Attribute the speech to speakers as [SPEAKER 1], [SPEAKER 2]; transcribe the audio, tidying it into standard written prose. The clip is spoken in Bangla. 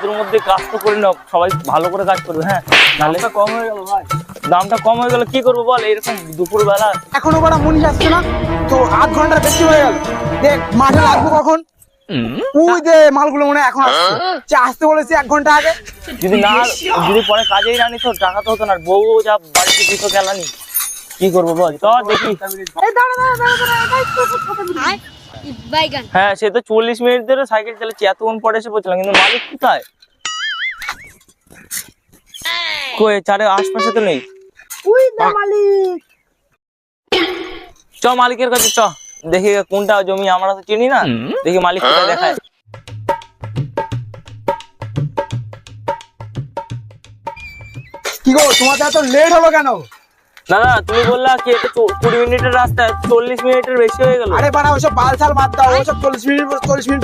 [SPEAKER 1] এর মধ্যে কাজ তো করে নাও, সবাই ভালো করে কাজ করবে। হ্যাঁ, নাহলে
[SPEAKER 2] কম হয়ে গেল ভাই।
[SPEAKER 1] দামটা কম হয়ে গেল, কি করবো বল? এরকম দুপুর বেলা
[SPEAKER 2] এখনো বড় মুনিশ আসছে না, তো 8 ঘন্টার বেশি হয়ে গেল। দেখ মাঠে লাগবো কখন? ওই যে মালগুলো মনে হয় এখন আসছে, আসতে বলেছি 1 ঘন্টা আগে।
[SPEAKER 1] যদি পরে কাজেই না নিত টাকা তো হতো না, আর বউ যা বাড়িতে দিত গেলানি, কি করবো বল? তো দেখি। হ্যাঁ, সে তো 40 মিনিট ধরে সাইকেল চালাচ্ছি, এতক্ষণ পরে এসে পড়ছিলাম, কিন্তু মালিক কোথায়? কই চারে আশপাশে তো নেই। চ মালিকের কাছে চ, দেখি কোনটা জমি, আমরা তো চিনি না, দেখি মালিক কোথায় দেখায়।
[SPEAKER 2] কি গো, তোমাদের এত লেট হলো কেন?
[SPEAKER 1] দাদা তুমি বললা কি এটা 20 মিনিটের রাস্তা, 40 মিনিটের বেশি হয়ে গেল।
[SPEAKER 2] আরে বাড়া ওসব বালছাল বাদ দাও, ওসব 40 মিনিট